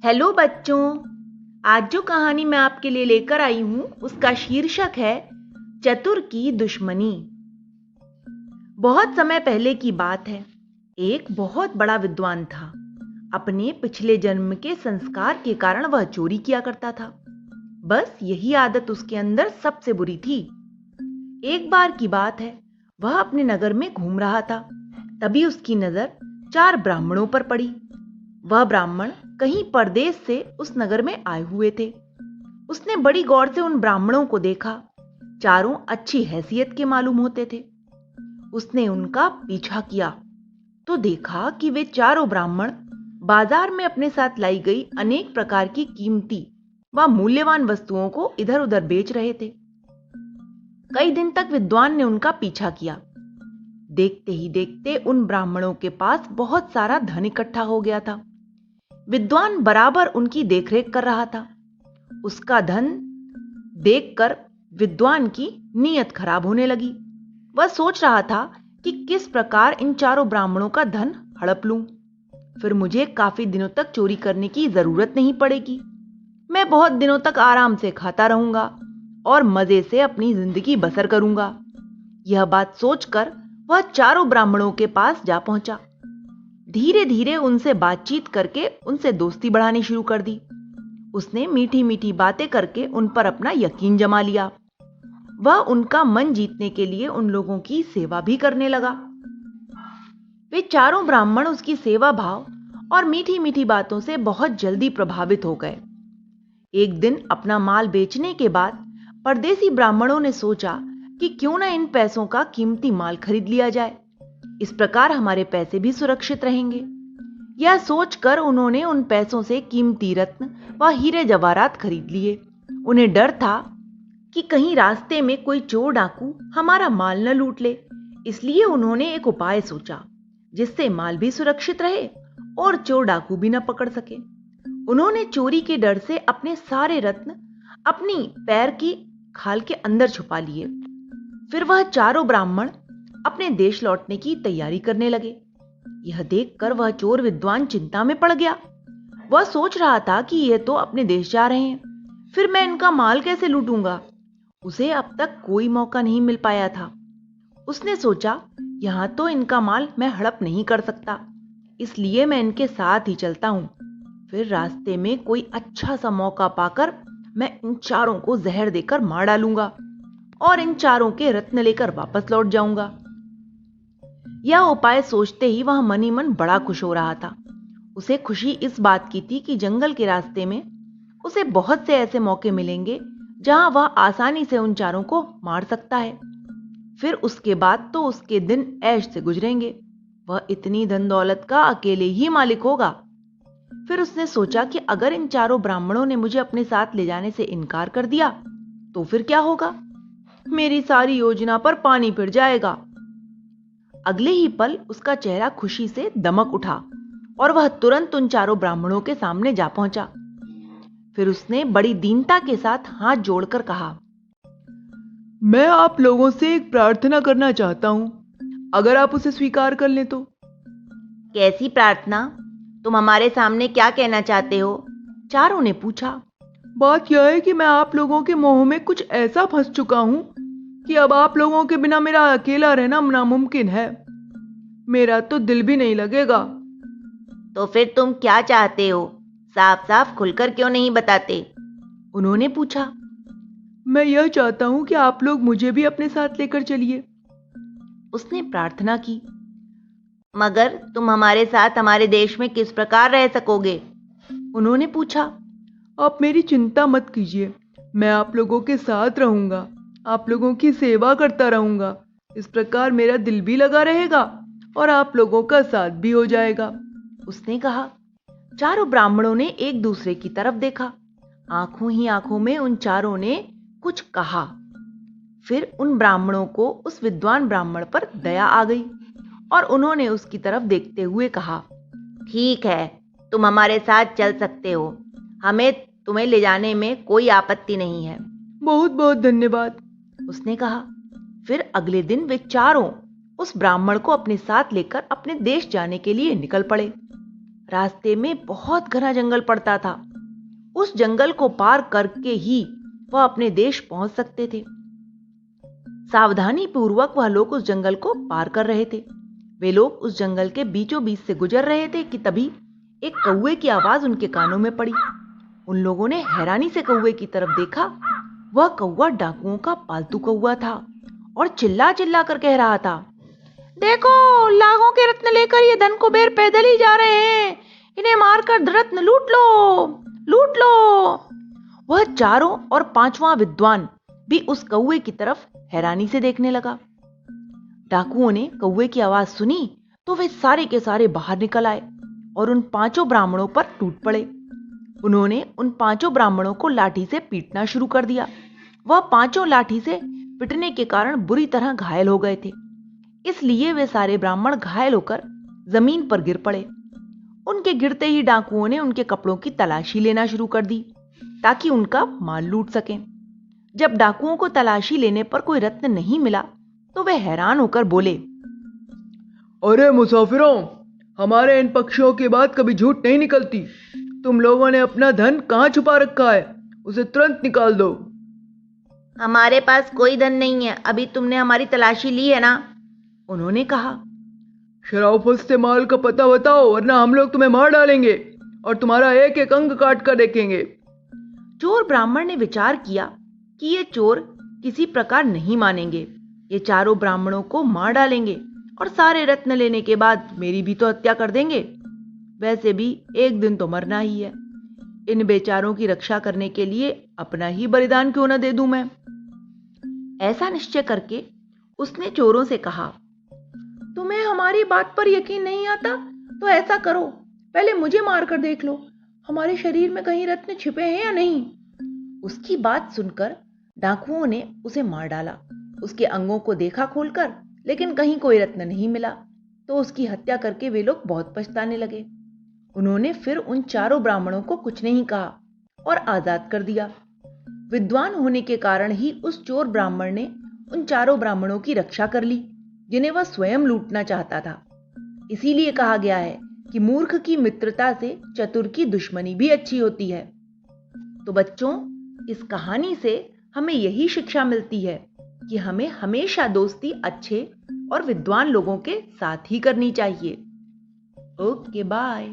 Hello बच्चों। आज जो कहानी मैं आपके लिए लेकर आई हूं उसका शीर्षक है चतुर की दुश्मनी। बहुत समय पहले की बात है। एक बहुत बड़ा विद्वान था। अपने पिछले जन्म के संस्कार के कारण वह चोरी किया करता था। बस यही आदत उसके अंदर सबसे बुरी थी। एक बार की बात है, वह अपने नगर में घूम रहा था। तभी उसकी नजर 4 ब्राह्मणों पर पड़ी। वह ब्राह्मण कहीं परदेश से उस नगर में आए हुए थे। उसने बड़ी गौर से उन ब्राह्मणों को देखा। चारों अच्छी हैसियत के मालूम होते थे। उसने उनका पीछा किया तो देखा कि वे चारों ब्राह्मण बाजार में अपने साथ लाई गई अनेक प्रकार की कीमती व मूल्यवान वस्तुओं को इधर उधर बेच रहे थे। कई दिन तक विद्वान ने उनका पीछा किया। देखते ही देखते उन ब्राह्मणों के पास बहुत सारा धन इकट्ठा हो गया था। विद्वान बराबर उनकी देखरेख कर रहा था। उसका धन देखकर विद्वान की नीयत खराब होने लगी। वह सोच रहा था कि किस प्रकार इन चारों ब्राह्मणों का धन हड़प लूं। फिर मुझे काफी दिनों तक चोरी करने की जरूरत नहीं पड़ेगी। मैं बहुत दिनों तक आराम से खाता रहूंगा और मजे से अपनी जिंदगी बसर करूंगा। यह बात सोचकर वह चारों ब्राह्मणों के पास जा पहुंचा। धीरे धीरे उनसे बातचीत करके उनसे दोस्ती बढ़ानी शुरू कर दी। उसने मीठी मीठी बातें करके उन पर अपना यकीन जमा लिया। वह उनका मन जीतने के लिए उन लोगों की सेवा भी करने लगा। वे चारों ब्राह्मण उसकी सेवा भाव और मीठी मीठी बातों से बहुत जल्दी प्रभावित हो गए। एक दिन अपना माल बेचने के बाद परदेसी ब्राह्मणों ने सोचा कि क्यों न इन पैसों का कीमती माल खरीद लिया जाए। इस प्रकार हमारे पैसे भी सुरक्षित रहेंगे। यह सोचकर उन्होंने उन पैसों से कीमती रत्न व हीरे जवाहरात खरीद लिए। उन्हें डर था कि कहीं रास्ते में कोई चोर डाकू हमारा माल न लूट ले। इसलिए उन्होंने एक उपाय सोचा जिससे माल भी सुरक्षित रहे और चोर डाकू भी न पकड़ सके। उन्होंने चोरी के डर से अपने सारे रत्न अपनी पैर की खाल के अंदर छुपा लिए। फिर वह चारों ब्राह्मण अपने देश लौटने की तैयारी करने लगे। यह देखकर वह चोर विद्वान चिंता में पड़ गया। वह सोच रहा था कि ये तो अपने देश जा रहे हैं, फिर मैं इनका माल कैसे लूटूंगा। उसे अब तक कोई मौका नहीं मिल पाया था। उसने सोचा, यहां तो इनका माल मैं हड़प नहीं कर सकता, इसलिए मैं इनके साथ ही चलता हूं। फिर रास्ते में कोई अच्छा सा मौका पाकर मैं इन चारों को जहर देकर मार डालूंगा और इन चारों के रत्न लेकर वापस लौट जाऊंगा। यह उपाय सोचते ही वह मन ही मन बड़ा खुश हो रहा था। उसे खुशी इस बात की थी कि जंगल के रास्ते में उसे बहुत से ऐसे मौके मिलेंगे जहां वह आसानी से उन चारों को मार सकता है। फिर उसके बाद तो उसके दिन ऐश से गुजरेंगे। वह इतनी धन दौलत का अकेले ही मालिक होगा। फिर उसने सोचा कि अगर इन चारों ब्राह्मणों ने मुझे अपने साथ ले जाने से इनकार कर दिया तो फिर क्या होगा। मेरी सारी योजना पर पानी फिर जाएगा। अगले ही पल उसका चेहरा खुशी से दमक उठा और वह तुरंत उन चारों ब्राह्मणों के सामने जा पहुंचा। फिर उसने बड़ी दीनता के साथ हाथ जोड़कर कहा, मैं आप लोगों से एक प्रार्थना करना चाहता हूं, अगर आप उसे स्वीकार कर लें तो। कैसी प्रार्थना? तुम हमारे सामने क्या कहना चाहते हो? चारों ने पूछा। बात यह है कि मैं आप लोगों के मोह में कुछ ऐसा फंस चुका हूं कि अब आप लोगों के बिना मेरा अकेला रहना नामुमकिन है। मेरा तो दिल भी नहीं लगेगा। तो फिर तुम क्या चाहते हो? साफ साफ खुलकर क्यों नहीं बताते? उन्होंने पूछा। मैं यह चाहता हूं कि आप लोग मुझे भी अपने साथ लेकर चलिए। उसने प्रार्थना की। मगर तुम हमारे साथ हमारे देश में किस प्रकार रह सकोगे? उन्होंने पूछा। आप मेरी चिंता मत कीजिए, मैं आप लोगों के साथ रहूंगा, आप लोगों की सेवा करता रहूंगा। इस प्रकार मेरा दिल भी लगा रहेगा और आप लोगों का साथ भी हो जाएगा, उसने कहा। चारों ब्राह्मणों ने एक दूसरे की तरफ देखा। आंखों ही आंखों में उन चारों ने कुछ कहा। फिर उन ब्राह्मणों को उस विद्वान ब्राह्मण पर दया आ गई और उन्होंने उसकी तरफ देखते हुए कहा, ठीक है, तुम हमारे साथ चल सकते हो, हमें तुम्हें ले जाने में कोई आपत्ति नहीं है। बहुत बहुत धन्यवाद, उसने कहा। फिर अगले दिन वे चारों उस ब्राह्मण को अपने साथ लेकर अपने देश जाने के लिए निकल पड़े। रास्ते में बहुत घना जंगल पड़ता था। उस जंगल को पार करके ही वह अपने देश पहुंच सकते थे। सावधानी पूर्वक वह लोग उस जंगल को पार कर रहे थे। वे लोग उस जंगल के बीचों बीच से गुजर रहे थे कि तभी एक कौवे की आवाज उनके कानों में पड़ी। उन लोगों ने हैरानी से कौवे की तरफ देखा। वह कौवा डाकुओं का पालतू कौवा था और चिल्ला चिल्ला कर कह रहा था, देखो, लाखों के रत्न लेकर ये धन कुबेर पैदल ही जा रहे हैं। इन्हें मारकर रत्न लूट लो, लूट लो। वह चारों और पांचवां विद्वान भी उस कौवे की तरफ हैरानी से देखने लगा। डाकुओं ने कौवे की आवाज सुनी तो वे सारे के सारे बाहर निकल आए और उन पांचों ब्राह्मणों पर टूट पड़े। उन्होंने उन पांचों ब्राह्मणों को लाठी से पीटना शुरू कर दिया। वह पांचों लाठी से पिटने के कारण बुरी तरह घायल हो गए थे, इसलिए वे सारे ब्राह्मण घायल होकर जमीन पर गिर पड़े। उनके गिरते ही डाकुओं ने उनके कपड़ों की तलाशी लेना शुरू कर दी ताकि उनका माल लूट सकें। जब डाकुओं को तलाशी लेने पर कोई रत्न नहीं मिला तो वे हैरान होकर बोले, अरे मुसाफिरों, हमारे इन पक्षियों की बात कभी झूठ नहीं निकलती। तुम लोगों ने अपना धन कहाँ छुपा रखा है? उसे तुरंत निकाल दो। हमारे पास कोई धन नहीं है, अभी तुमने हमारी तलाशी ली है ना, उन्होंने कहा। शराफत से माल का पता बताओ, वरना हम लोग तुम्हें मार डालेंगे और तुम्हारा एक एक अंग काट कर देखेंगे। चोर ब्राह्मण ने विचार किया कि ये चोर किसी प्रकार नहीं मानेंगे। ये चारों ब्राह्मणों को मार डालेंगे और सारे रत्न लेने के बाद मेरी भी तो हत्या कर देंगे। वैसे भी एक दिन तो मरना ही है। इन बेचारों की रक्षा करने के लिए अपना ही बलिदान क्यों न दे दूं मैं। ऐसा निश्चय करके उसने चोरों से कहा, तुम्हें हमारी बात पर यकीन नहीं आता तो ऐसा करो, पहले मुझे मारकर देख लो, हमारे शरीर में कहीं रत्न छिपे हैं या नहीं। उसकी बात सुनकर डाकुओं ने उसे मार डाला। उसके अंगों को देखा खोलकर, लेकिन कहीं कोई रत्न नहीं मिला। तो उसकी हत्या करके वे लोग बहुत पछताने लगे। उन्होंने फिर उन चारों ब्राह्मणों को कुछ नहीं कहा और आजाद कर दिया। विद्वान होने के कारण ही उस चोर ब्राह्मण ने उन चारों ब्राह्मणों की रक्षा कर ली जिन्हें वह स्वयं लूटना चाहता था। इसीलिए कहा गया है कि मूर्ख की मित्रता से चतुर की दुश्मनी भी अच्छी होती है। तो बच्चों, इस कहानी से हमें यही शिक्षा मिलती है कि हमें हमेशा दोस्ती अच्छे और विद्वान लोगों के साथ ही करनी चाहिए। Okay, bye.